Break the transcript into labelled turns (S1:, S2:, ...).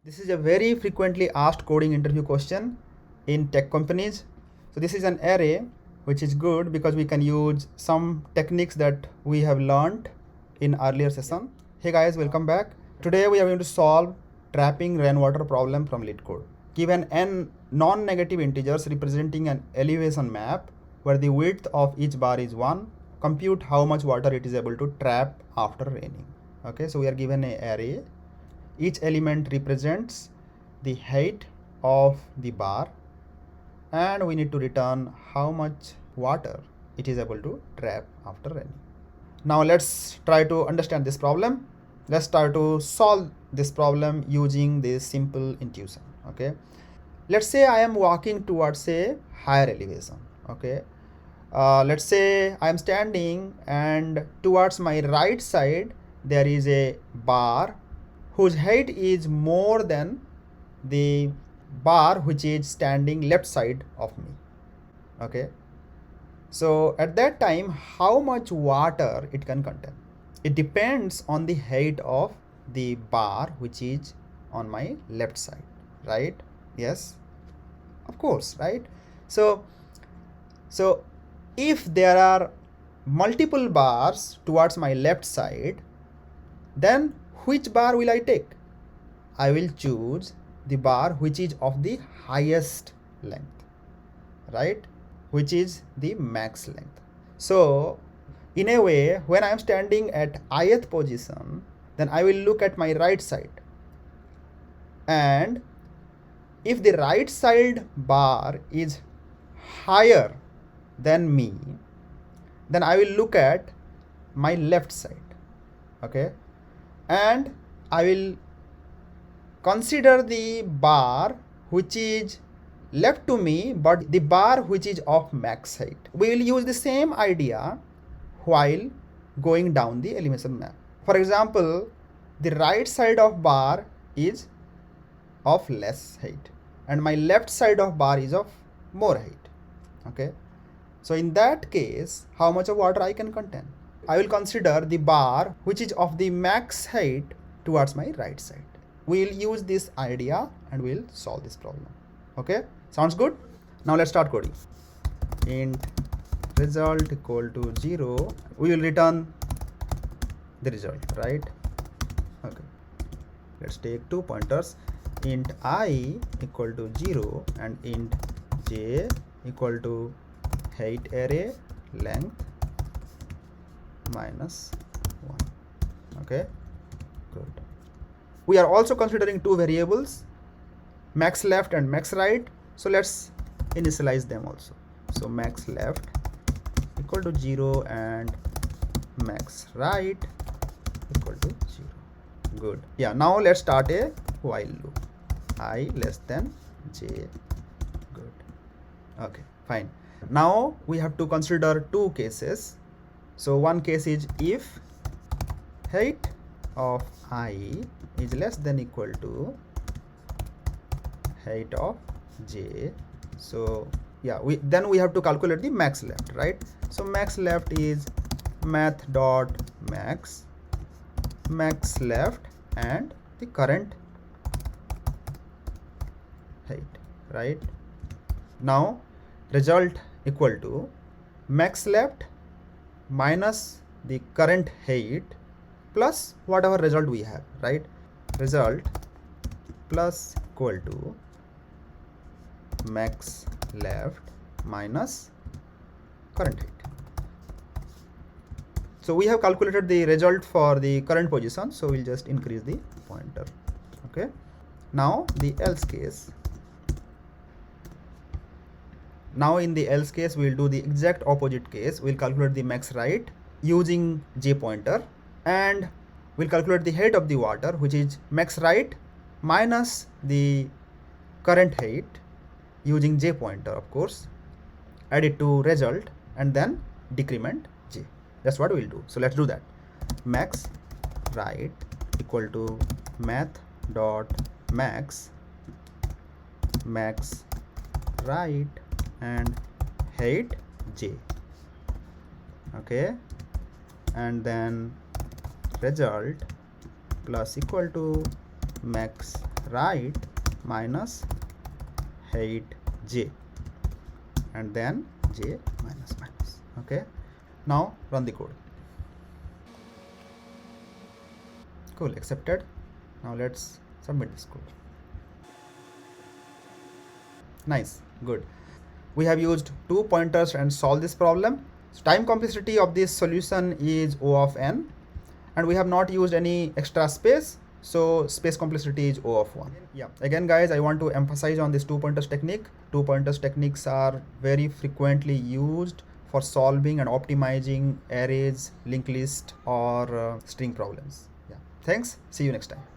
S1: This is a very frequently asked coding interview question in tech companies. So this is an array which is good because we can use some techniques that we have learned in earlier session. Hey guys, welcome back. Today we are going to solve trapping rainwater problem from LeetCode. Given n non-negative integers representing an elevation map where the width of each bar is 1, compute how much water it is able to trap after raining. Okay, so we are given an array. Each element represents the height of the bar and we need to return how much water it is able to trap after raining. Now let's try to understand this problem. Let's try to solve this problem using this simple intuition. Okay, let's say I am walking towards a higher elevation. Okay, let's say I am standing and towards my right side there is a bar whose height is more than the bar which is standing left side of me. Okay, so at that time how much water it can contain? It depends on the height of the bar which is on my left side, right? Yes, of course, right? So if there are multiple bars towards my left side, then which bar will I take? I will choose the bar which is of the highest length, right? Which is the max length. So in a way, when I am standing at ith position, then I will look at my right side. And if the right side bar is higher than me, then I will look at my left side. Okay, and I will consider the bar which is left to me but the bar which is of max height. We will use the same idea while going down the elevation map. For example, the right side of bar is of less height and my left side of bar is of more height. Okay, so in that case, how much of water I can contain? I will consider the bar which is of the max height towards my right side. We will use this idea and we will solve this problem. Okay, sounds good? Now let's start coding. Int result equal to 0. We will return the result, right? Okay, let's take two pointers. Int I equal to 0 and int j equal to height array length minus 1. Okay, good. We are also considering two variables, max left and max right. So let's initialize them also. So max left equal to 0 and max right equal to 0. Good. Yeah, now let's start a while loop. I less than j. Good. Okay, fine. Now we have to consider two cases. So one case is if height of I is less than equal to height of j. So yeah, we have to calculate the max left, right? So max left is math dot max left and the current height, right? Now result equal to max left minus the current height plus whatever result we have, right? Result plus equal to max left minus current height. So we have calculated the result for the current position, so we'll just increase the pointer. Okay, now the else case. Now in the else case, we'll do the exact opposite case. We'll calculate the max right using j pointer and we'll calculate the height of the water which is max right minus the current height using j pointer, of course, add it to result and then decrement j. That's what we'll do. So let's do that. Max right equal to math dot max right and height j. Okay, and then result plus equal to max write minus height j and then j minus minus. Okay, now run the code. Cool, accepted. Now let's submit this code. Nice, good. We have used 2 pointers and solved this problem. So time complexity of this solution is O of n, and we have not used any extra space, so space complexity is O of 1. Yeah, again guys, I want to emphasize on this 2 pointers technique. 2 pointers techniques are very frequently used for solving and optimizing arrays, linked list, or string problems. Yeah, thanks. See you next time.